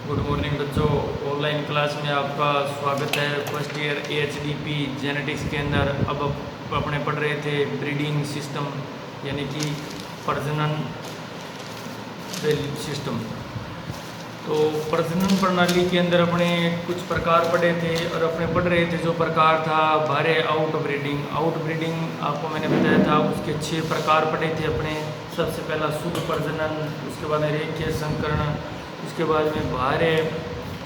Good morning बच्चों। Online class में आपका स्वागत है। फर्स्ट ईयर एचडीपी जेनेटिक्स के अंदर अब अपने पढ़ रहे थे ब्रीडिंग सिस्टम यानी कि प्रजनन सिस्टम। तो प्रजनन प्रणाली के अंदर अपने कुछ प्रकार पढ़े थे और अपने पढ़ रहे थे। जो प्रकार था बारे आउटब्रीडिंग। आउटब्रीडिंग आपको मैंने बताया था, उसके 6 प्रकार पढ़े थे अपने। सबसे पहला शुद्ध प्रजनन, उसके बाद रेखीय संकरण, उसके बाद में बाह्य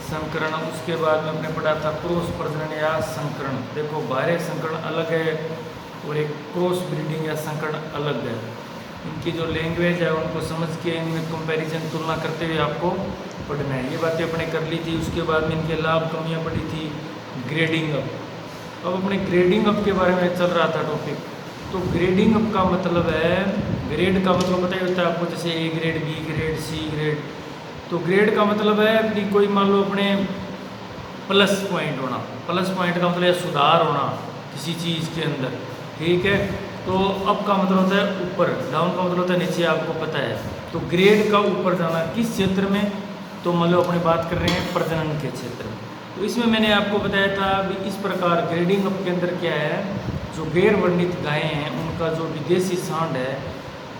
संकरण, उसके बाद में अपने पढ़ा था क्रॉस प्रजनन या संकरण। देखो बाह्य संकरण अलग है और एक क्रॉस ब्रीडिंग या संकरण अलग है। इनकी जो लैंग्वेज है उनको समझ के इनमें कंपैरिजन तुलना करते हुए आपको पढ़ना है। ये बातें अपने कर ली थी। उसके बाद में इनके लाभ कमियां पड़ी थी। ग्रेडिंग अप, अब अपने ग्रेडिंग अप के बारे में चल रहा था टॉपिक। तो ग्रेडिंग अप का मतलब है, ग्रेड का मतलब पता ही होता है आपको, जैसे A grade, B grade, C grade. तो ग्रेड का मतलब है कि कोई मान लो अपने प्लस पॉइंट होना। प्लस पॉइंट का मतलब है सुधार होना किसी चीज़ के अंदर, ठीक है। तो अप का मतलब होता है ऊपर, डाउन का मतलब होता है नीचे, आपको पता है। तो ग्रेड का ऊपर जाना किस क्षेत्र में, तो मान लो अपने बात कर रहे हैं प्रजनन के क्षेत्र में। तो इसमें मैंने आपको बताया था भी इस प्रकार ग्रेडिंग अप के अंदर क्या है, जो गैर वर्णित गायें हैं उनका जो विदेशी सांड है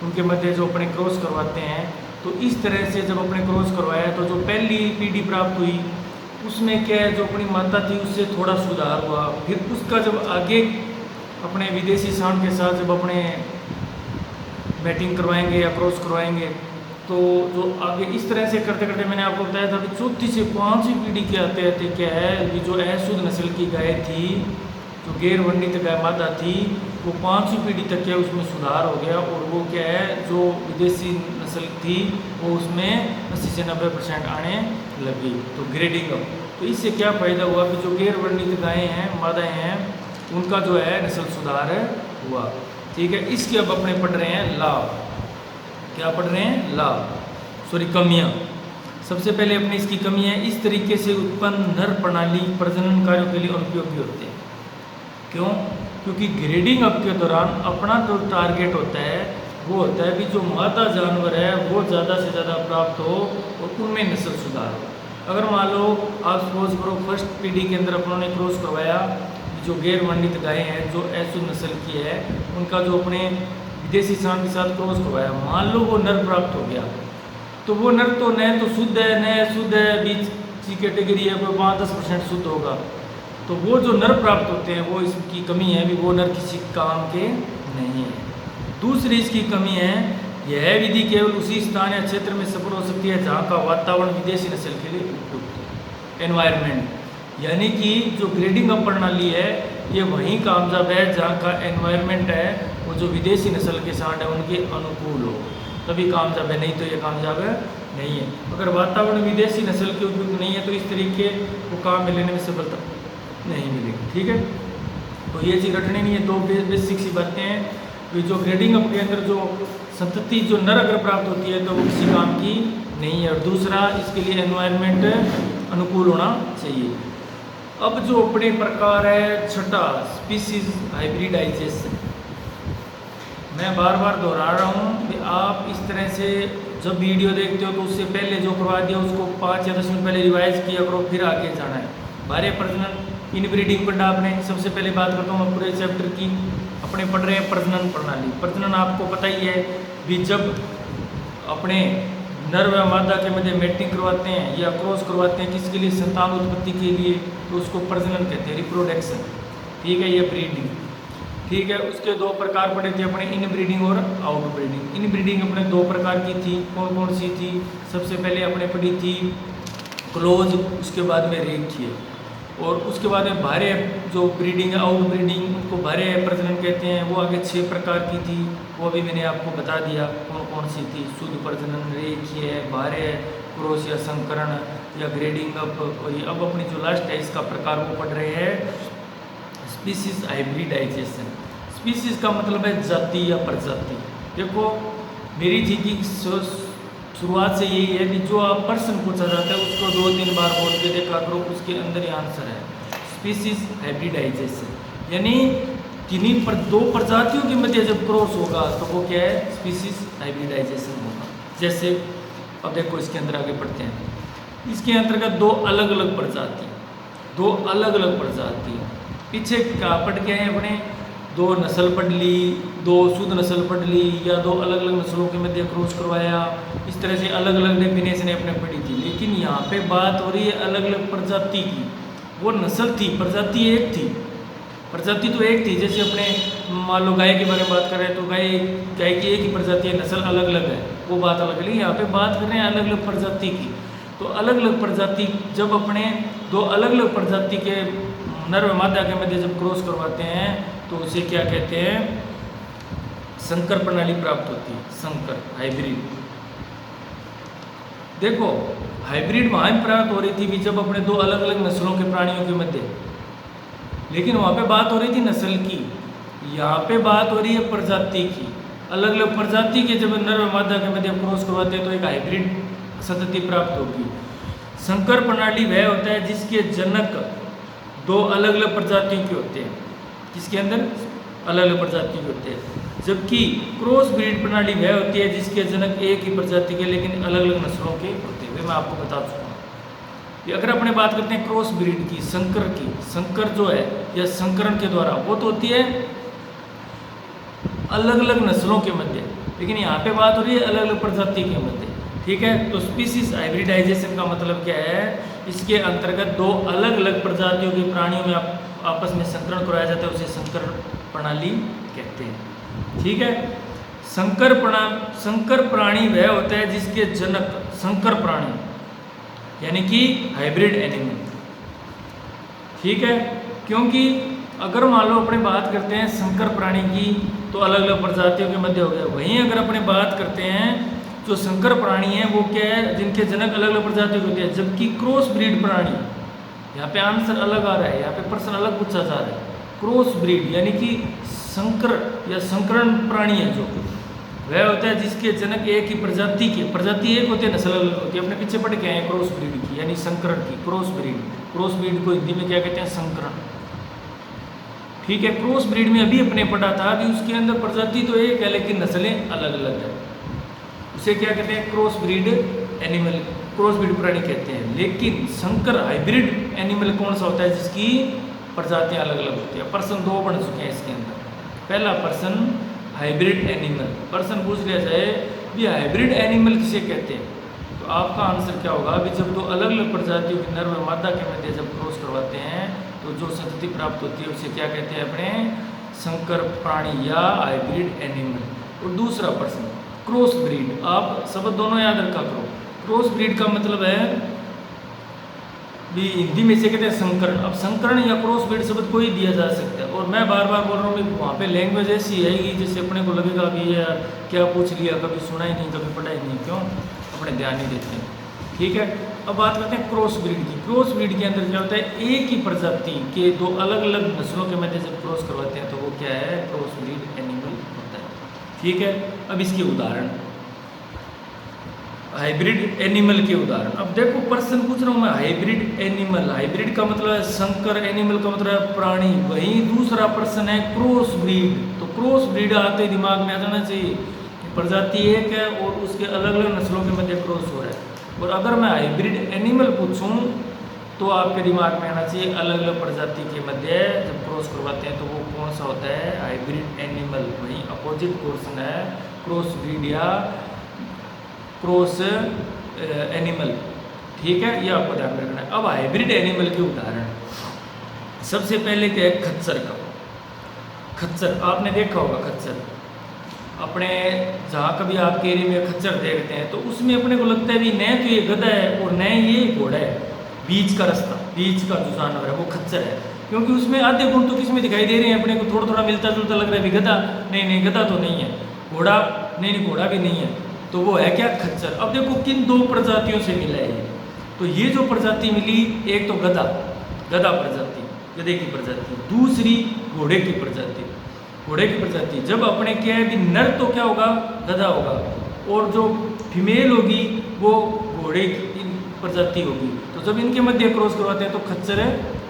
उनके मध्य जो अपने क्रॉस करवाते हैं। तो इस तरह से जब अपने क्रॉस करवाया तो जो पहली पीढ़ी प्राप्त हुई उसमें क्या है, जो अपनी माता थी उससे थोड़ा सुधार हुआ। फिर उसका जब आगे अपने विदेशी सांड के साथ जब अपने मैटिंग करवाएंगे या क्रॉस करवाएंगे तो जो आगे इस तरह से करते करते मैंने आपको बताया था कि चौथी से 5वीं पीढ़ी के आते आते क्या है कि जो अशुद्ध नस्ल की गाय थी, जो गैर वर्णित गाय मादा थी, वो 5वीं पीढ़ी तक क्या उसमें सुधार हो गया। और वो क्या है, जो विदेशी नस्ल थी वो उसमें 80 से 90% आने लगी। तो ग्रेडिंग अप, तो इससे क्या फ़ायदा हुआ कि जो गैर वर्णित गायें हैं, मादाएँ हैं, उनका जो है नस्ल सुधार हुआ, ठीक है। इसके अब अपने पढ़ रहे हैं लाभ। क्या पढ़ रहे हैं? लाभ, सॉरी कमियाँ। सबसे पहले अपनी इसकी कमी है, इस तरीके से उत्पन्न नर प्रणाली प्रजनन कार्यों के लिए अनुपयोगी होते हैं। क्यों? क्योंकि ग्रेडिंग अप के दौरान अपना जो टारगेट होता है वो होता है कि जो मादा जानवर है वो ज़्यादा से ज़्यादा प्राप्त हो और उनमें नस्ल सुधार हो। अगर मान लो आप सपोज करो फर्स्ट पीढ़ी के अंदर अपनों ने क्रॉस करवाया, जो गैर वर्णित गायें हैं जो अशुद्ध नस्ल की है उनका जो अपने विदेशी सांड के साथ क्रॉस करवाया, मान लो वो नर प्राप्त हो गया, तो वो नर तो न तो शुद्ध है न अशुद्ध है, बीच की कैटेगरी है, कोई 5-10% शुद्ध होगा। तो वो जो नर प्राप्त होते हैं वो इसकी कमी है भी, वो नर किसी काम के नहीं है। दूसरी इसकी कमी है, यह विधि केवल उसी स्थान या क्षेत्र में सफल हो सकती है जहाँ का वातावरण विदेशी नस्ल के लिए उपयुक्त है। एनवायरनमेंट, यानी कि जो ग्रेडिंग अप प्रणाली है ये वहीं कामयाब है जहाँ का एनवायरनमेंट है वो जो विदेशी नस्ल के सांड है उनके अनुकूल हो, तभी कामयाब है, नहीं तो ये कामयाब नहीं है। अगर वातावरण विदेशी नस्ल के उपयुक्त नहीं है तो इस तरीके को काम में लेने में सफलता नहीं मिलेगी, ठीक है। तो ये चीज़ रटनी नहीं है, 2 बेसिक सी बातें हैं कि जो ग्रेडिंग अप के अंदर जो संतति जो नर अगर प्राप्त होती है तो वो किसी काम की नहीं है। और दूसरा, इसके लिए एनवायरनमेंट अनुकूल होना चाहिए। अब जो अपने प्रकार है छठा, स्पीसीज हाइब्रिडाइजेशन। मैं बार बार दोहरा रहा हूँ कि आप इस तरह से जब वीडियो देखते हो तो उससे पहले जो करवा दिया उसको 5 या 10 मिनट पहले रिवाइज किया करो, फिर आगे जाना है। बारे प्रजनन इनब्रीडिंग पढ़ा आपने। सबसे पहले बात करता हूँ मैं पूरे चैप्टर की। अपने पढ़ रहे हैं प्रजनन प्रणाली। प्रजनन आपको पता ही है भी, जब अपने नर व मादा के मध्य मैटिंग करवाते हैं या क्रॉस करवाते हैं किसके लिए, संतान उत्पत्ति के लिए, तो उसको प्रजनन कहते हैं, रिप्रोडक्शन, ठीक है। ये ब्रीडिंग, ठीक है। उसके 2 प्रकार पढ़े थे अपने, इन ब्रीडिंग और आउट ब्रीडिंग। इन ब्रीडिंग अपने 2 प्रकार की थी। कौन कौन सी थी? सबसे पहले अपने पढ़ी थी क्लोज, उसके बाद में रेखीय, और उसके बाद में बाह्य जो ब्रीडिंग है आउट ब्रीडिंग, उनको बाह्य प्रजनन कहते हैं। वो आगे 6 प्रकार की थी, वो भी मैंने आपको बता दिया कौन कौन सी थी। शुद्ध प्रजनन, रेखीय, बाह्य, क्रॉस या संकरण या ग्रेडिंग अप। और ये अब अपनी जो लास्ट है इसका प्रकार वो पढ़ रहे हैं स्पीसीज हाइब्रिडाइजेशन। स्पीसीज का मतलब है जाति या प्रजाति। देखो मेरी थिंकिंग शुरुआत से यही है कि जो आप प्रश्न पूछा जाता है उसको 2-3 बार बोल के देखा करो, उसके अंदर ही आंसर है। स्पीसीज हाइब्रिडाइजेशन यानी किन्हीं पर 2 प्रजातियों के मध्य जब क्रॉस होगा तो वो क्या है, स्पीसीज हाइब्रिडाइजेशन होगा। जैसे अब देखो इसके अंदर आगे बढ़ते हैं। इसके अंतर्गत दो अलग अलग प्रजाति पीछे क्या पढ़ के आए अपने, दो नस्ल पढ़ ली, दो शुद्ध नस्ल पढ़ ली, या दो अलग अलग नस्लों के मध्य क्रॉस करवाया, इस तरह से अलग अलग डेफिनेशन अपने पढ़ी थी। लेकिन यहाँ पे बात हो रही है अलग अलग प्रजाति की। वो नस्ल थी, प्रजाति एक थी, प्रजाति तो एक थी। जैसे अपने मान लो गाय के बारे में बात कर रहे हैं तो गाय की एक ही प्रजाति है, नस्ल अलग अलग है, वो बात अलग है। लेकिन यहाँ पे बात कर रहे हैं अलग अलग प्रजाति की। तो अलग अलग प्रजाति जब अपने दो अलग अलग प्रजाति के नर व मादा के मध्य जब क्रॉस करवाते हैं तो उसे क्या कहते हैं, संकर प्रणाली प्राप्त होती है। संकर, हाइब्रिड। देखो हाइब्रिड वहाँ भी प्राप्त हो रही थी भी जब अपने दो अलग अलग नस्लों के प्राणियों के मध्य, लेकिन वहाँ पे बात हो रही थी नस्ल की, यहाँ पे बात हो रही है प्रजाति की। अलग अलग प्रजाति के जब नर व मादा के मध्य क्रॉस करवाते हैं तो एक हाइब्रिड संतति प्राप्त होगी। संकर प्रणाली वह होता है जिसके जनक दो अलग अलग प्रजातियों के होते हैं, जिसके अंदर अलग अलग प्रजाति के होते हैं। जबकि क्रॉस ब्रीड प्रणाली वह होती है जिसके जनक एक ही प्रजाति के लेकिन अलग अलग नस्लों के होते हैं। वे मैं आपको बता चुका हूँ। अगर अपने बात करते हैं क्रॉस ब्रीड की, संकर की, संकर जो है या संकरण के द्वारा वो तो होती है अलग अलग नस्लों के मध्य, लेकिन यहाँ पे बात हो रही है अलग अलग प्रजाति के मध्य। ठीक है, तो स्पीसीज हाइब्रिडाइजेशन का मतलब क्या है, इसके अंतर्गत दो अलग अलग प्रजातियों के प्राणियों में आपस में संकरण कराया जाता है, उसे संकर प्रणाली कहते हैं। ठीक है, संकर प्राणी वह होता है जिसके जनक संकर प्राणी यानी कि हाइब्रिड एनिमल। ठीक है, क्योंकि अगर मान लो अपने बात करते हैं संकर प्राणी की तो अलग अलग प्रजातियों के मध्य हो गया। वहीं अगर अपने बात करते हैं जो संकर प्राणी है वो क्या है, जिनके जनक अलग अलग प्रजातियों के होते हैं। जबकि क्रॉस ब्रीड प्राणी, यहाँ पे आंसर अलग आ रहा है, यहाँ पे प्रश्न अलग पूछा जा रहा है। क्रॉस ब्रीड यानी कि संकर या संकरण प्राणी है जो वह होता है जिसके जनक एक ही प्रजाति के, प्रजाति एक होती है, नस्ल अलग होती है। अपने पीछे पढ़ के आए क्रॉस ब्रीड की यानी संकरण की, क्रॉस ब्रीड को हिंदी में क्या कहते हैं, संकरण। ठीक है, क्रॉस ब्रीड में अभी अपने पढ़ा था कि उसके अंदर प्रजाति तो एक है लेकिन नस्लें अलग अलग है, उसे क्या कहते हैं, cross breed animal, cross breed प्राणी कहते हैं। लेकिन संकर हाइब्रिड एनिमल कौन सा होता है जिसकी प्रजातियां अलग अलग होती है। पर्सन दो बन चुके हैं इसके अंदर। पहला पर्सन हाइब्रिड एनिमल, पर्सन पूछ लिया जाए भी हाइब्रिड एनिमल किसे कहते हैं, तो आपका आंसर क्या होगा, अभी जब दो अलग अलग प्रजातियों के नर व मादा के मध्य जब क्रॉस करवाते हैं तो जो संतति प्राप्त होती है उसे क्या कहते हैं, अपने संकर प्राणी या हाइब्रिड एनिमल। और दूसरा पर्सन क्रॉस ब्रीड, आप शब्द दोनों याद रखा करो। क्रॉस ब्रीड का मतलब है भी हिंदी में से कहते हैं संकरण। अब संकरण या क्रॉस ब्रीड शब्द कोई दिया जा सकता है, और मैं बार बार बोल रहा हूँ कि वहाँ पे लैंग्वेज ऐसी है कि जैसे अपने को लगेगा कि यार क्या पूछ लिया, कभी सुना ही नहीं, कभी पढ़ा ही नहीं, क्यों अपने ध्यान नहीं देते हैं। ठीक है, अब बात करते हैं क्रॉस ब्रीड की। क्रॉस ब्रीड के अंदर क्या होता है, एक ही प्रजाति के दो अलग अलग नस्लों के मध्य जब क्रॉस करवाते हैं तो वो क्या है, क्रॉस ब्रीड एनिमल होता है। ठीक है, अब इसके उदाहरण, हाइब्रिड एनिमल के उदाहरण। अब देखो प्रश्न पूछ रहा हूँ मैं, हाइब्रिड एनिमल, हाइब्रिड का मतलब है संकर, एनिमल का मतलब है प्राणी। वहीं दूसरा प्रश्न है क्रॉस ब्रीड, तो क्रॉस ब्रीड आते दिमाग में आ जाना चाहिए, प्रजाति एक है और उसके अलग अलग नस्लों के मध्य क्रॉस हो रहा है। और अगर मैं हाइब्रिड एनिमल पूछूं तो आपके दिमाग में आना चाहिए अलग अलग प्रजाति के मध्य जब क्रॉस करवाते हैं तो वो कौन सा होता है, हाइब्रिड एनिमल। वहीं अपोजिट क्वेश्चन है क्रॉस ब्रीड या क्रॉस एनिमल। ठीक है, ये आपको ध्यान रखना है। अब हाइब्रिड एनिमल के उदाहरण, सबसे पहले क्या है, खच्चर का। खच्चर आपने देखा होगा, खच्चर अपने जहाँ कभी आपके एरिया में खच्चर देखते हैं तो उसमें अपने को लगता है भी न तो ये गधा है और न ये घोड़ा है, बीच का रास्ता, बीच का जो जानवर है वो खच्चर है। क्योंकि उसमें आधे गुण तो किसमें दिखाई दे रहे हैं, अपने को थोड़ा थोड़ा मिलता जुलता लग रहा है भी गधा, नहीं गधा तो नहीं है, घोड़ा नहीं घोड़ा भी नहीं है, तो वो है क्या, खच्चर। अब देखो किन दो प्रजातियों से मिला है ये, तो ये जो प्रजाति मिली, एक तो गधा प्रजाति, गधे की प्रजाति, दूसरी घोड़े की प्रजाति, घोड़े की प्रजाति। जब अपने क्या है कि नर तो क्या होगा, गधा होगा, और जो फीमेल होगी वो घोड़े की प्रजाति होगी। तो जब इनके मध्य क्रॉस करवाते हैं तो खच्चर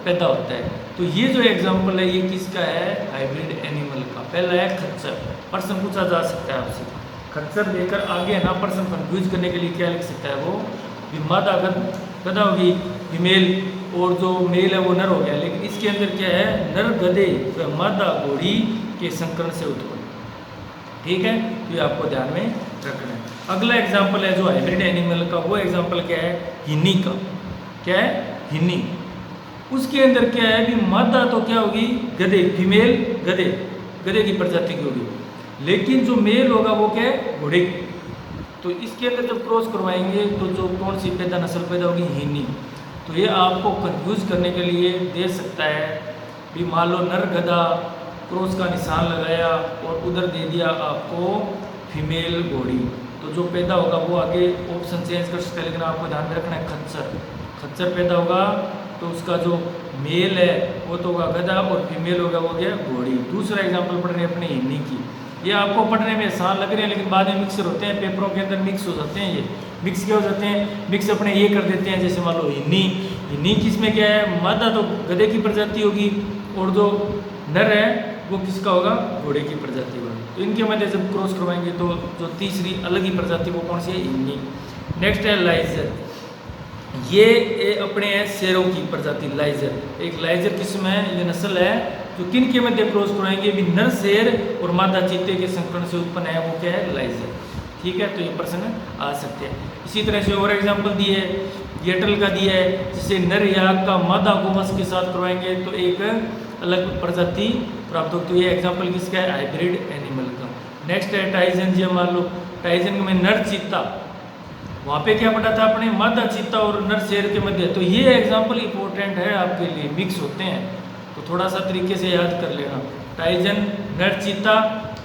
पैदा होता है। तो ये जो एग्जाम्पल है ये किसका है, हाइब्रिड एनिमल का। पहला है खच्चर। प्रश्न पूछा जा सकता है आपसे, खच्चर देकर आगे है ना, प्रश्न कंफ्यूज करने के लिए क्या लिख सकता है वो, मादागध गधा होगी फीमेल और जो मेल है वो नर हो गया। लेकिन इसके अंदर क्या है, नर गधे व मादा घोड़ी के संकरण से उत्पन्न। ठीक है, तो ये आपको ध्यान में रखना है। अगला एग्जाम्पल है जो हाइब्रिड एनिमल का, वो एग्जाम्पल क्या है, हिन्नी का। क्या है, हिन्नी। उसके अंदर क्या है भी, मादा तो क्या होगी, गधे, फीमेल गधे, गधे की प्रजाति की होगी, लेकिन जो मेल होगा वो क्या है, घोड़े की। तो इसके अंदर जब क्रॉस करवाएंगे तो जो कौन सी नस्ल पैदा होगी, हिन्नी। तो ये आपको कंफ्यूज करने के लिए दे सकता है भी, मान लो नर गधा क्रॉस का निशान लगाया और उधर दे दिया आपको फीमेल घोड़ी, तो जो पैदा होगा वो आगे ऑप्शन चेंज कर सकता है। लेकिन आपको ध्यान में रखना है, खच्चर, खच्चर पैदा होगा तो उसका जो मेल है वो तो होगा गधा और फीमेल होगा वो गया घोड़ी। दूसरा एग्जाम्पल पढ़ रहे हैं अपने हिन्नी की। ये आपको पढ़ने में आसान लग रहे हैं लेकिन बाद में मिक्सर होते हैं, पेपरों के अंदर मिक्स हो जाते हैं। ये मिक्स क्या हो जाते हैं, मिक्स अपने ये कर देते हैं। जैसे मान लो हिन्नी, हिन्नी किसमें क्या है, मादा तो गधे की प्रजाति होगी और जो नर है वो किसका होगा, घोड़े की प्रजाति होगी। तो इनके मध्य जब क्रॉस करवाएंगे तो जो तीसरी अलग ही प्रजाति वो कौन सी है, हिन्नी। नेक्स्ट है लाइजर। ये अपने है शेरों की प्रजाति, लाइजर। एक लाइजर किस्म है, ये नस्ल है जो किन के मध्य क्रॉस करवाएंगे भी, नर शेर और मादा चीते के संकरण से उत्पन्न है, वो क्या है, लाइजर। ठीक है, तो ये प्रश्न आ सकते हैं। इसी तरह से और एग्जाम्पल दिए है, येटल का दिया है, जिसे नर याक का मादा गोवंश के साथ करवाएंगे तो एक अलग प्रजाति प्राप्त होती है। तो ये एग्जाम्पल किसका है, हाइब्रिड एनिमल का। नेक्स्ट है टाइजन। जी मान लो टाइजन में नर चीता, वहाँ पे क्या पढ़ा था अपने, मादा चीता और नर शेर के मध्य। तो ये एग्जाम्पल इंपॉर्टेंट है आपके लिए, मिक्स होते हैं तो थोड़ा सा तरीके से याद कर लेना। टाइजन नर चीता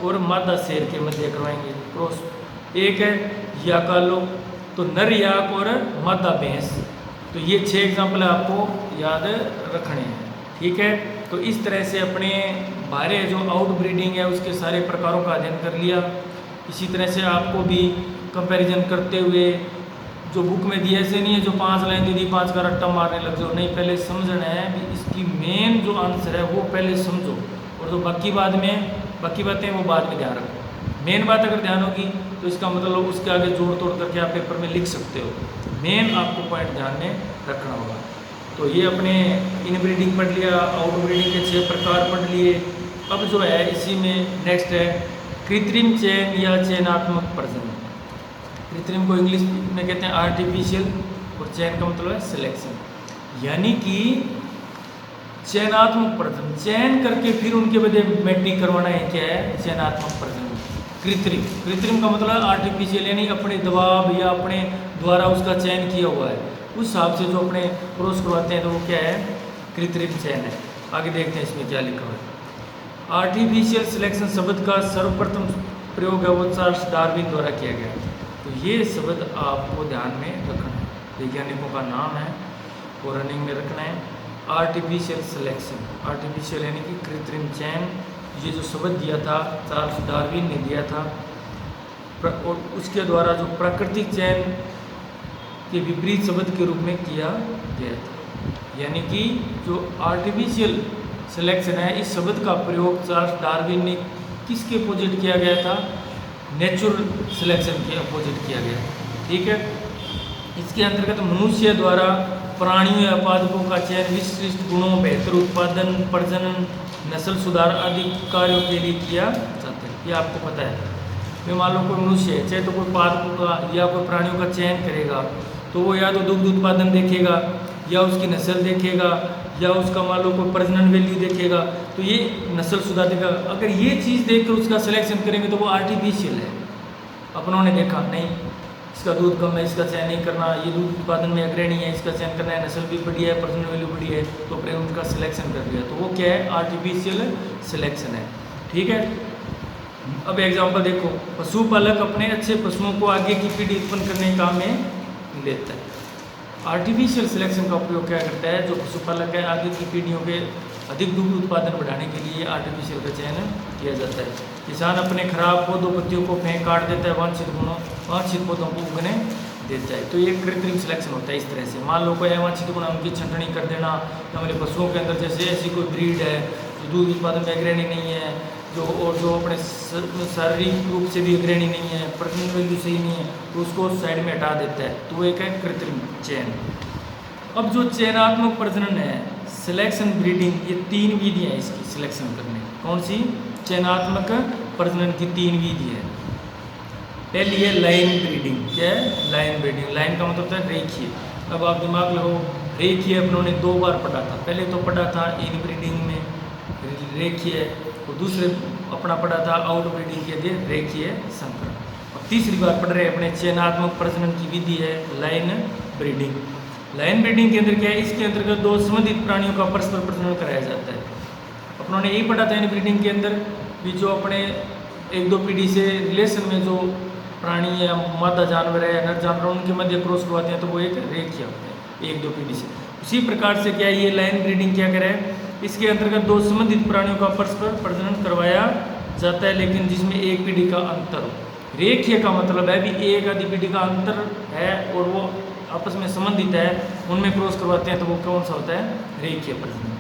और मादा शेर के मध्य करवाएंगे क्रॉस। एक है याकालो, तो नर याक और मादा भैंस। तो ये 6 एग्जाम्पल आपको याद रखने हैं। ठीक है, तो इस तरह से अपने बारे जो आउट ब्रीडिंग है उसके सारे प्रकारों का अध्ययन कर लिया। इसी तरह से आपको भी कंपैरिजन करते हुए, जो बुक में दिया ऐसे नहीं है जो 5 लाइन दे दी 5 का रट्टा मारने लग जाओ, नहीं, पहले समझना है कि इसकी मेन जो आंसर है वो पहले समझो और जो बाकी बातें वो बाद में ध्यान रखो। मेन बात अगर ध्यान होगी तो इसका मतलब उसके आगे जोड़ तोड़ करके आप पेपर में लिख सकते हो। मेन आपको पॉइंट ध्यान में रखना होगा। तो ये अपने इन ब्रीडिंग पढ़ लिया, आउट ब्रीडिंग के 6 प्रकार पढ़ लिए। अब जो है इसी में नेक्स्ट है कृत्रिम चयन या चयनात्मक प्रजनन। कृत्रिम को इंग्लिश में कहते हैं आर्टिफिशियल और चयन का मतलब है सिलेक्शन, यानी कि चयनात्मक प्रजनन, चयन करके फिर उनके बदले मैटिंग करवाना है, क्या है, चयनात्मक प्रजनन। कृत्रिम का मतलब आर्टिफिशियल, यानी अपने दबाव या अपने द्वारा उसका चयन किया हुआ है, उस हिसाब से जो अपने क्रॉस करवाते हैं तो वो क्या है, कृत्रिम चयन है। आगे देखते हैं इसमें क्या लिखा हुआ है। आर्टिफिशियल सिलेक्शन शब्द का सर्वप्रथम प्रयोग है वो चार्ल्स डार्विन द्वारा किया गया। तो ये शब्द आपको ध्यान में रखना है, वैज्ञानिकों का नाम है और रनिंग में रखना है। आर्टिफिशियल सिलेक्शन, आर्टिफिशियल यानी कि कृत्रिम चयन, ये जो शब्द दिया था चार्ल्स डार्विन ने दिया था, और उसके द्वारा जो प्राकृतिक चयन के विपरीत शब्द के रूप में किया गया था। यानी कि जो आर्टिफिशियल सिलेक्शन है, इस शब्द का प्रयोग चार्ल्स डार्विन ने किसके अपोजिट किया गया था, नेचुरल सिलेक्शन के अपोजिट किया गया। ठीक है, इसके अंतर्गत मनुष्य द्वारा प्राणियों या पादपों का चयन विशिष्ट गुणों, बेहतर उत्पादन, प्रजनन, नस्ल सुधार आदि कार्यों के लिए किया जाता है। ये आपको पता है। फिर मान लो कोई मनुष्य है, चाहे तो कोई पादपों का या कोई प्राणियों का चयन करेगा तो वो या तो दुग्ध उत्पादन देखेगा या उसकी नस्ल देखेगा या उसका मान लो कोई प्रजनन वैल्यू देखेगा, तो ये नस्ल सुधार देगा। अगर ये चीज़ देखकर उसका सिलेक्शन करेंगे तो वो आर्टिफिशियल है। अपनों ने देखा नहीं, इसका दूध कम है, इसका चयन नहीं करना, ये दूध उत्पादन में अग्रणी है, इसका चयन करना है, नस्ल भी बढ़िया है, प्रजनन वैल्यू बढ़िया है, तो अपने उनका सिलेक्शन कर दिया, तो वो क्या है, आर्टिफिशियल सिलेक्शन है। ठीक है, अब एग्जाम्पल देखो, पशुपालक अपने अच्छे पशुओं को आगे की पीढ़ी उत्पन्न करने का काम में लेता है। आर्टिफिशियल सिलेक्शन का उपयोग क्या करता है, जो पशुपालक है आगे की पीढ़ियों के अधिक दूध उत्पादन बढ़ाने के लिए आर्टिफिशियल का चयन किया जाता है। किसान अपने खराब पौधों पत्तियों को फेंक काट देता है, वांछित पौधों को उगने देता है। तो ये कृत्रिम सिलेक्शन होता है। इस तरह से मान लो कोई अवांछित गुण उनकी छंटनी कर देना, हमारे पशुओं के अंदर जैसे ऐसी कोई ब्रीड है जो दूध उत्पादन में अग्रणी नहीं है, जो अपने शारीरिक रूप से भी अग्रणी नहीं है, प्रजनन वैल्यू सही नहीं है, तो उसको साइड में हटा देता है, तो एक है कृत्रिम चयन। अब जो चयनात्मक प्रजनन है, सिलेक्शन ब्रीडिंग, ये 3 विधियाँ हैं इसकी सिलेक्शन करने। कौन सी? चयनात्मक प्रजनन की 3 विधि है। पहली है लाइन ब्रीडिंग। क्या है? Line breeding. लाइन का मतलब होता है रेखीय। अब आप दिमाग लगाओ, रेखीय अपनों ने 2 बार पढ़ा था। पहले तो पढ़ा था इन ब्रीडिंग में रेखीय, और दूसरे अपना पढ़ा था आउट ब्रीडिंग के लिए रेखीय संकरण। और तीसरी बार पढ़ रहे हैं अपने चयनात्मक प्रजनन की विधि है लाइन ब्रीडिंग। लाइन ब्रीडिंग के अंदर क्या है? इसके अंतर्गत 2 संबंधित प्राणियों का परस्पर प्रजनन कराया जाता है। अपनों ने यही पढ़ा था इन ब्रीडिंग के अंदर भी, जो अपने 1-2 पीढ़ी से रिलेशन में जो प्राणी या मादा जानवर है, नर जानवर, उनके मध्य क्रॉस करवाते हैं तो वो एक रेखीय होते हैं 1-2 पीढ़ी से। उसी प्रकार से क्या है ये लाइन ब्रीडिंग क्या करे? इसके अंतर्गत 2 संबंधित प्राणियों का परस्पर प्रजनन करवाया जाता है, लेकिन जिसमें एक पीढ़ी का अंतर हो। रेखीय का मतलब है भी एक आधी पीढ़ी का अंतर है और वो आपस में संबंधित है, उनमें क्रॉस करवाते हैं तो वो कौन सा होता है? रेखीय प्रजनन।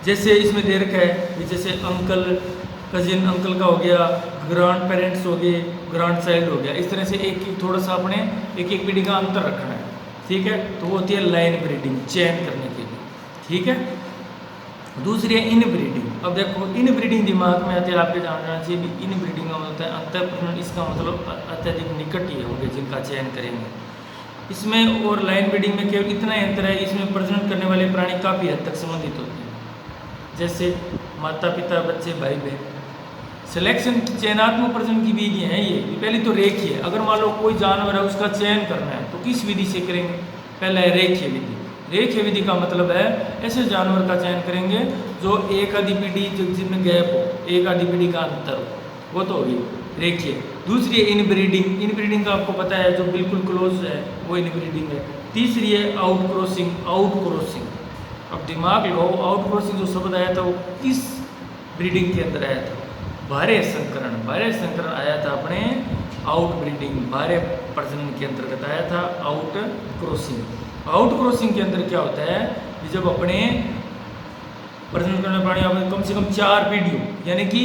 जैसे इसमें दे रखा है कि जैसे अंकल कजिन अंकल का हो गया, ग्रांड पेरेंट्स हो गए, ग्रांड चाइल्ड हो गया। इस तरह से एक थोड़ा सा अपने एक पीढ़ी का अंतर रखना है। ठीक है, तो वो होती है लाइन ब्रीडिंग, चयन करने के लिए। ठीक है, दूसरी है इन ब्रीडिंग। अब देखो इन ब्रीडिंग दिमाग में आते हैं, आपके जानना चाहिए भी इन ब्रीडिंग का मतलब है अंतर प्रजनन। इसका मतलब अत्यधिक निकट ही होंगे जिनका चयन करेंगे इसमें। और लाइन ब्रीडिंग में केवल इतना ही अंतर है, इसमें प्रजनन करने वाले प्राणी काफ़ी हद तक संबंधित होते हैं, जैसे माता पिता, बच्चे, भाई बहन। सिलेक्शन की चयनात्मक प्रजनन की विधि है ये। पहली तो रेखीय। अगर मान लो कोई जानवर है उसका चयन करना है तो किस विधि से करेंगे? पहला है रेखीय विधि। रेखीय विधि का मतलब है ऐसे जानवर का चयन करेंगे जो एक आधी पीढ़ी, जिनमें गैप हो, एक आधी पीढ़ी का अंतर हो, वो तो होगी रेखीय। दूसरी है इन ब्रीडिंग। इन ब्रीडिंग का आपको पता है जो बिल्कुल क्लोज है वो इन ब्रीडिंग है। तीसरी है आउट क्रॉसिंग। आउट क्रॉसिंग, अब दिमाग लो, आउट क्रॉसिंग जो शब्द आया था वो किस ब्रीडिंग के अंदर आया था? बाह्य संकरण। बाह्य संकरण आया था अपने आउट ब्रीडिंग, बाह्य प्रजनन के अंतर्गत आया था आउट क्रॉसिंग। आउट क्रॉसिंग के अंदर क्या होता है कि जब अपने प्रजनन करने प्राणी कम से कम 4 पीढ़ियों, यानी कि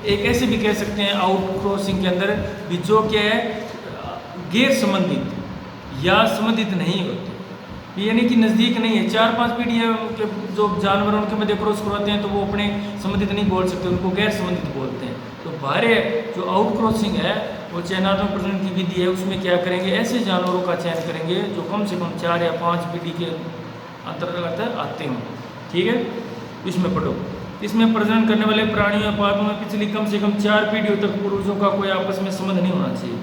एक ऐसे भी कह सकते हैं आउट क्रॉसिंग के अंदर भी जो क्या है गैर संबंधित या संबंधित नहीं होते, यानी कि नज़दीक नहीं है। 4-5 पीढ़ियाँ के जो जानवर उनके मध्य क्रॉस करवाते हैं तो वो अपने संबंधित नहीं बोल सकते, उनको गैर संबंधित बोलते हैं। तो बाह्य जो आउट क्रॉसिंग है वो चयनात्मक प्रजनन की विधि है। उसमें क्या करेंगे? ऐसे जानवरों का चयन करेंगे जो कम से कम 4 या 5 पीढ़ी के अंतर्गत आते हों। ठीक है, इसमें पढ़ो। इसमें प्रजनन करने वाले प्राणियों या पादपों में पिछली कम से कम 4 पीढ़ियों तक पूर्वजों का कोई आपस में संबंध नहीं होना चाहिए।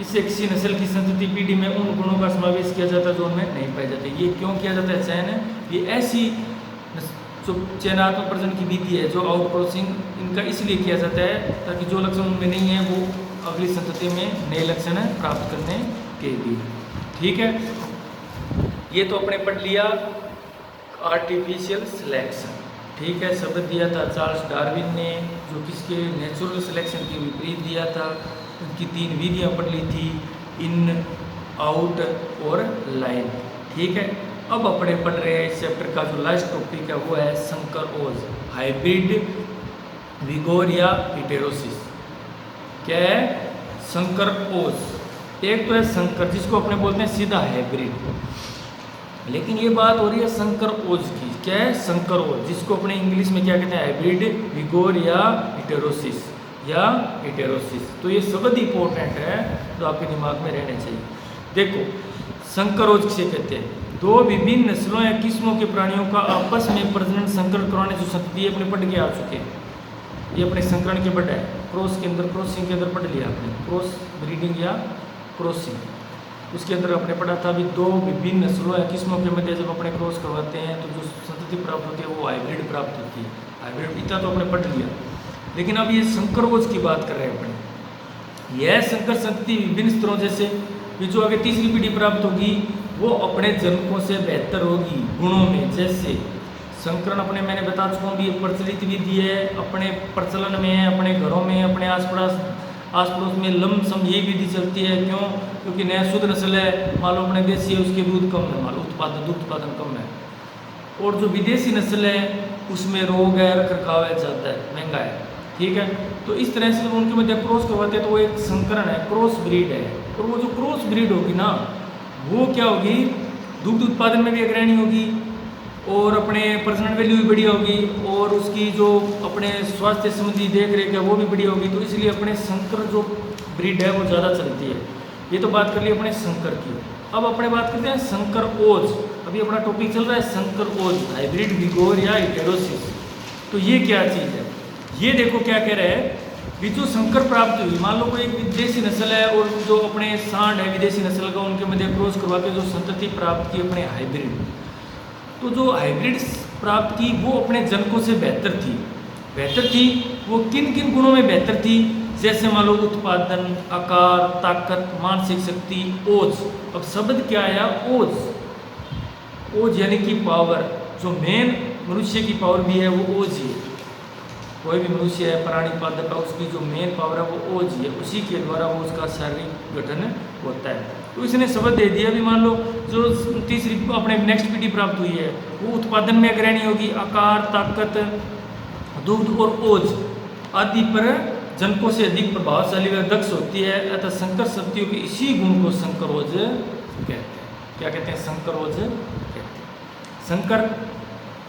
इससे किसी नस्ल की संतति पीढ़ी में उन गुणों का समावेश किया जाता है जो उनमें नहीं पाए जाते। ये क्यों किया जाता है चयन? ये ऐसी जो चयनात्मक प्रजनन की विधि है, जो आउट क्रॉसिंग, इनका इसलिए किया जाता है ताकि जो लक्षण उनमें नहीं है वो अगली संतति में नए लक्षण प्राप्त करने के लिए। ठीक है, ये तो अपने पढ़ लिया आर्टिफिशियल सिलेक्शन। ठीक है, शब्द दिया था चार्ल्स डार्विन ने, जो किसके नेचुरल सिलेक्शन के विपरीत दिया था। उनकी 3 विधियाँ पढ़ ली थी, इन, आउट और लाइन। ठीक है, अब अपने पढ़ रहे हैं इस चैप्टर का जो लास्ट टॉपिक है वो है संकर ओज, हाइब्रिड, विगोर या हिटेरोसिस। क्या है? संकर ओज। एक तो है संकर, जिसको अपने बोलते हैं सीधा हाइब्रिड, लेकिन ये बात हो रही है संकर ओज की। क्या है? संकर ओज, जिसको अपने इंग्लिश में क्या कहते हैं? हाइब्रिड, विगोर या हिटेरोसिस तो ये शब्द इंपॉर्टेंट है तो आपके दिमाग में रहने चाहिए। देखो, संकर ओज किसे कहते हैं? 2 विभिन्न नस्लों या किस्मों के प्राणियों का आपस में प्रजनन संकर करवाने जो संतति अपने पढ़ के आ चुके हैं, ये अपने संकरण के पढ़ा है। क्रॉस के अंदर, क्रॉसिंग के अंदर पढ़ लिया आपने, क्रॉस ब्रीडिंग या क्रॉसिंग। उसके अंदर अपने पढ़ा था भी 2 विभिन्न नस्लों या किस्मों के मध्य जब अपने क्रॉस करवाते हैं तो जो संतति प्राप्त होती है वो हाइब्रिड प्राप्त होती है। हाइब्रिड इतना तो अपने पढ़ लिया, लेकिन अब ये संकर ओज की बात कर रहे हैं अपने। यह संकर संतति विभिन्न स्तरों, जैसे भी जो आगे तीसरी पीढ़ी प्राप्त होगी वो अपने जन्मकों से बेहतर होगी गुणों में। जैसे संकरण अपने मैंने बता चुका हूँ भी प्रचलित विधि है, अपने प्रचलन में है, अपने घरों में, अपने आस पड़ोस में लमसम यही विधि चलती है। क्यों? क्योंकि नया शुद्ध नस्ल है, मान लो अपने देसी है उसके दूध कम है, मान लो दूध उत्पादन कम है, और जो विदेशी नस्ल है उसमें रोग है, रखरखाव है, ज़्यादा है, महंगा है। ठीक है, तो इस तरह से जब उनके मध्य क्रॉस करवाते हैं तो वो एक संकरण है, क्रॉस ब्रीड है। और वो जो क्रॉस ब्रीड होगी ना वो क्या होगी? दुग्ध उत्पादन में भी अग्रणी होगी और अपने प्रजनन वैल्यू भी बढ़िया होगी और उसकी जो अपने स्वास्थ्य संबंधी देख रेख है वो भी बढ़िया होगी। तो इसलिए अपने संकर जो ब्रीड है वो ज़्यादा चलती है। ये तो बात कर ली अपने संकर की। अब अपने बात करते हैं संकर ओज। अभी अपना टॉपिक चल रहा है संकर ओज, हाइब्रिड विगोर या इटेरोसिस। तो ये क्या चीज़ है, ये देखो क्या कह रहे हैं कि जो संकर प्राप्त हुई, मान लो कोई एक विदेशी नस्ल है और जो अपने सांड है विदेशी नस्ल का, उनके मध्य क्रॉस करवा के जो संतति प्राप्त की अपने हाइब्रिड, तो जो हाइब्रिड प्राप्त की वो अपने जनकों से बेहतर थी। वो किन किन गुणों में बेहतर थी, जैसे मान लो उत्पादन, आकार, ताकत, मानसिक शक्ति, ओज। अब शब्द क्या आया, ओज यानी कि पावर। जो मेन मनुष्य की पावर भी है वो ओज ही है। कोई भी मनुष्य है, प्राणी, पादप है, उसकी जो मेन पावर है वो ओज ही है। उसी के द्वारा वो उसका शारीरिक गठन होता है। तो इसने शब्द दे दिया। अभी मान लो जो तीसरी अपने नेक्स्ट पीढ़ी प्राप्त हुई है वो उत्पादन में अग्रणी होगी, आकार, ताकत, दुग्ध और ओज आदि पर जनकों से अधिक प्रभावशाली व दक्ष होती है। अतः संकर शक्तियों के इसी गुण को संकरोज कहते हैं। क्या कहते हैं, संकरोज कहते हैं। संकर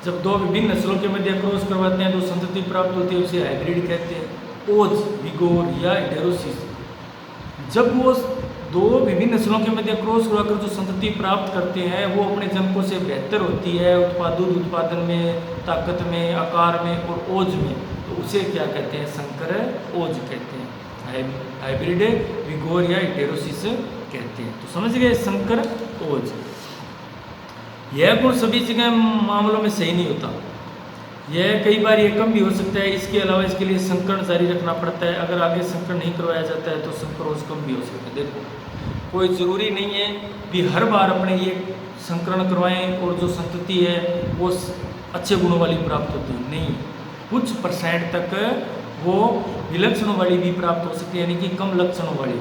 जब दो विभिन्न नस्लों के मध्य क्रॉस करवाते हैं तो संतति प्राप्त होती है, उसे हाइब्रिड कहते हैं। ओज, विगोर या इटेरोसिस, जब वो दो विभिन्न नस्लों के मध्य क्रॉस करवाकर जो संतति प्राप्त करते हैं वो अपने जनकों से बेहतर होती है दूध उत्पादन में, ताकत में, आकार में और ओज में। तो उसे क्या कहते हैं, संकर ओज कहते हैं, हाइब्रिड विगोर या इटेरोसिस कहते हैं। तो समझ गए, संकर ओज। यह गुण सभी जगह मामलों में सही नहीं होता, यह कई बार ये कम भी हो सकता है। इसके अलावा इसके लिए संकरण जारी रखना पड़ता है। अगर आगे संकरण नहीं करवाया जाता है तो संकरोज कम भी हो सकता है। देखो, कोई ज़रूरी नहीं है कि हर बार अपने ये संकरण करवाएं और जो संतति है वो अच्छे गुणों वाली प्राप्त होती है, नहीं। कुछ % तक वो विलक्षणों वाली भी प्राप्त हो सकती है, यानी कि कम लक्षणों वाली।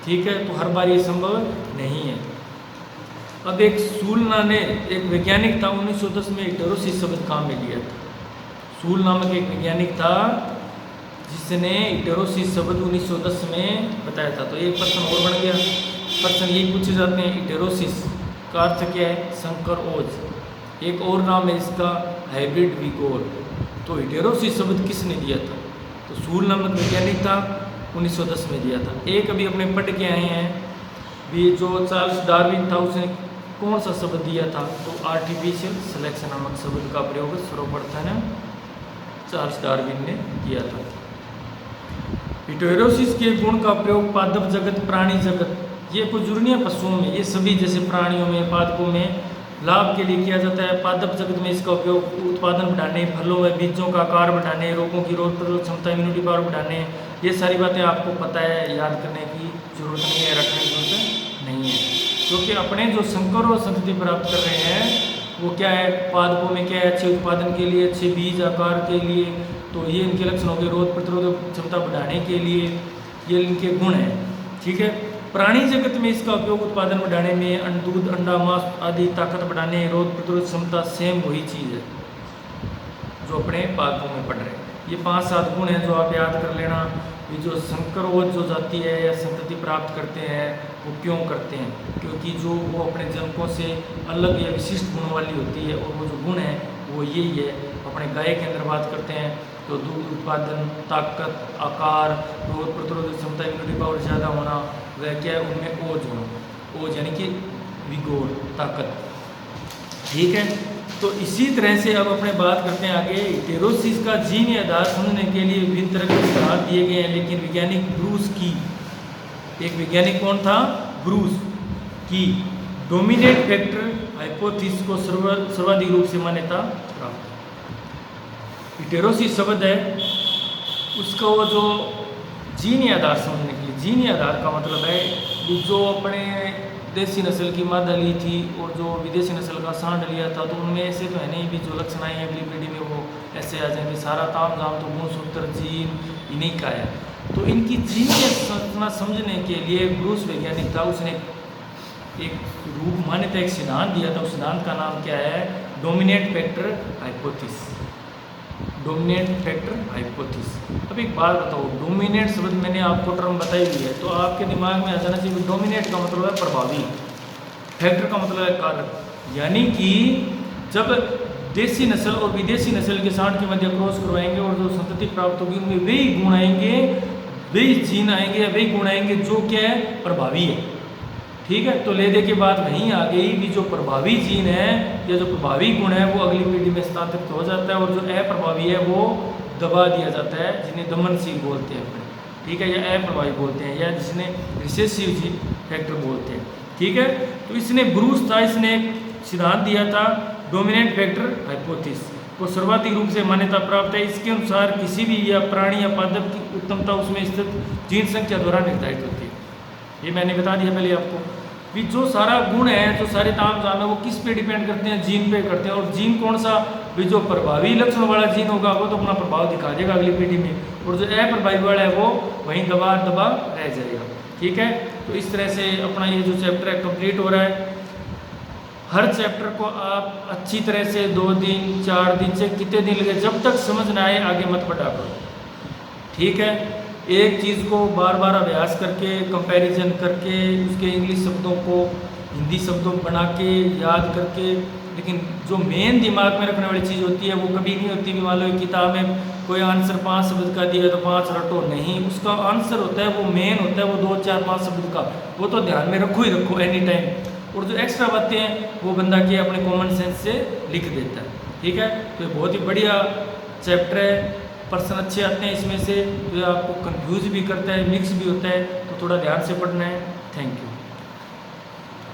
ठीक है, तो हर बार ये संभव नहीं है। अब एक सूलना ने, एक वैज्ञानिक था, 1910 में इटेरोसिस शब्द काम में लिया था। सूल नामक एक वैज्ञानिक था जिसने इटेरोसिस शब्द 1910 में बताया था। तो एक प्रश्न और बन गया, प्रश्न यही पूछे जाते हैं, इटेरोसिस का अर्थ क्या है, संकर ओज। एक और नाम है इसका, हाइब्रिड विगोर। तो इटेरोसिस शब्द किसने दिया था, तो सूल नामक वैज्ञानिक था, 1910 में दिया था। एक अभी अपने पढ़ के आए हैं भी, जो चार्ल्स डार्विन था उसने कौन सा शब्द दिया था, तो आर्टिफिशियल सिलेक्शन नामक शब्द का प्रयोग सर्वप्रथम चार्ल्स डार्विन ने किया था। इटेरोसिस के गुण का प्रयोग पादप जगत, प्राणी जगत, ये कुछ जरूरी है पशुओं में, ये सभी जैसे प्राणियों में, पादपों में लाभ के लिए किया जाता है। पादप जगत में इसका उपयोग उत्पादन बढ़ाने, फलों में बीजों का आकार बढ़ाने, रोगों की रोग प्रतिरोधक क्षमता, इम्यूनिटी पावर बढ़ाने, ये सारी बातें आपको पता है, याद करने की जरूरत नहीं है, रखने की जरूरत नहीं है। क्योंकि अपने जो संकर और संतति प्राप्त कर रहे हैं वो क्या है, पादपों में क्या है, अच्छे उत्पादन के लिए, अच्छे बीज आकार के लिए, तो ये इनके लक्षण हो गए, रोग प्रतिरोधक क्षमता बढ़ाने के लिए, ये इनके गुण हैं। ठीक है, प्राणी जगत में इसका उपयोग उत्पादन बढ़ाने में, दूध, अंडा, मांस आदि, ताकत बढ़ाने, रोग प्रतिरोधक क्षमता, सेम वही चीज़ है जो अपने पादपों में पढ़ रहे हैं। ये 5-7 गुण हैं जो आप याद कर लेना। ये जो संकर ओज जो जाती है या संतति प्राप्त करते हैं वो क्यों करते हैं, क्योंकि जो वो अपने जनकों से अलग या विशिष्ट गुणों वाली होती है, और वो जो गुण है वो यही है। अपने गाय के अंदर बात करते हैं तो दूध उत्पादन, ताकत, आकार, रोग प्रतिरोधक क्षमता, इम्यूनिटी पावर ज़्यादा होना, वह क्या है, उनमें ओज होना। ओज यानी कि विगोर, ताकत। ठीक है, तो इसी तरह से अब अपने बात करते हैं आगे। इटेरोसिस का जीन आधार समझने के लिए विभिन्न तरह के सिद्धांत दिए गए हैं, लेकिन वैज्ञानिक ब्रूस की, एक वैज्ञानिक कौन था, ब्रूस की डोमिनेट फैक्टर हाइपोथेसिस को सर्वाधिक रूप से मान्यता प्राप्त। इटेरोसिस शब्द है उसका वो जो जीन आधार समझने के लिए, जीन आधार का मतलब है कि जो अपने देसी नस्ल की मादा ली थी और जो विदेशी नस्ल का सांड लिया था, तो उनमें ऐसे तो है नहीं भी जो लक्षण आए हैं अगली पीढ़ी में वो ऐसे आ जाएंगे। सारा ताम झाम तो गुणसूत्र जीन इन्हीं का है। तो इनकी जीन की संरचना समझने के लिए ब्रूस वैज्ञानिक था, उसने एक रूप मान्यता, एक सिद्धांत दिया था। उस सिद्धांत का नाम क्या है, dominate factor hypothesis. Dominate factor hypothesis. अब एक बात बताओ, डोमिनेट शब्द मैंने आपको टर्म बताई हुई है, तो आपके दिमाग में आ जाना चाहिए डोमिनेट का मतलब है प्रभावी, फैक्टर का मतलब है कारक। यानी कि जब देसी नस्ल और विदेशी नस्ल के सांड के मध्य क्रॉस करवाएंगे और जो संतति प्राप्त होगी उनमें वही गुण आएंगे, वही जीन आएंगे या वही गुण आएंगे जो क्या है प्रभावी है। ठीक है, तो ले दे के बाद वहीं आ गई भी जो प्रभावी जीन है या जो प्रभावी गुण है वो अगली पीढ़ी में स्थापित हो जाता है और जो अप्रभावी है वो दबा दिया जाता है, जिन्हें दमनशील बोलते हैं अपने। ठीक है, या अप्रभावी बोलते हैं या जिसने रिसेसिव जीन फैक्टर बोलते हैं। ठीक है, तो इसने ब्रूस था, इसने एक सिद्धांत दिया था डोमिनेंट फैक्टर हाइपोथेसिस को सर्वाधिक रूप से मान्यता प्राप्त है। इसके अनुसार किसी भी या प्राणी या पादप की उत्तमता उसमें स्थित जीन संख्या द्वारा निर्धारित होती है। ये मैंने बता दिया पहले आपको भी जो सारा गुण है, जो सारे ताम झाम है वो किस पे डिपेंड करते हैं, जीन पे करते हैं। और जीन कौन सा भी जो प्रभावी लक्षण वाला जीन होगा वो तो अपना प्रभाव दिखा देगा अगली पीढ़ी में, और जो अप्रभावी वाला है वो वहीं दबा रह जाएगा। ठीक है, तो इस तरह से अपना ये जो चैप्टर है कंप्लीट हो रहा है। हर चैप्टर को आप अच्छी तरह से 2 दिन 4 दिन से कितने दिन लगे, जब तक समझ ना आए आगे मत बढ़ा करो। ठीक है, एक चीज़ को बार बार अभ्यास करके कंपैरिजन करके उसके इंग्लिश शब्दों को हिंदी शब्दों बना के याद करके, लेकिन जो मेन दिमाग में रखने वाली चीज़ होती है वो कभी नहीं होती। मान लो किताब में कोई आंसर 5 शब्द का दिया है तो 5 रटो, नहीं, उसका आंसर होता है वो मेन होता है वो 2 4 5 शब्द का, वो तो ध्यान में रखो ही रखो एनी टाइम। और जो एक्स्ट्रा बातें हैं वो बंदा के अपने कॉमन सेंस से लिख देता है। ठीक है, तो ये बहुत ही बढ़िया चैप्टर है, पर्सन अच्छे आते हैं इसमें से, तो आपको कंफ्यूज भी करता है, मिक्स भी होता है, तो थोड़ा ध्यान से पढ़ना है। Thank you.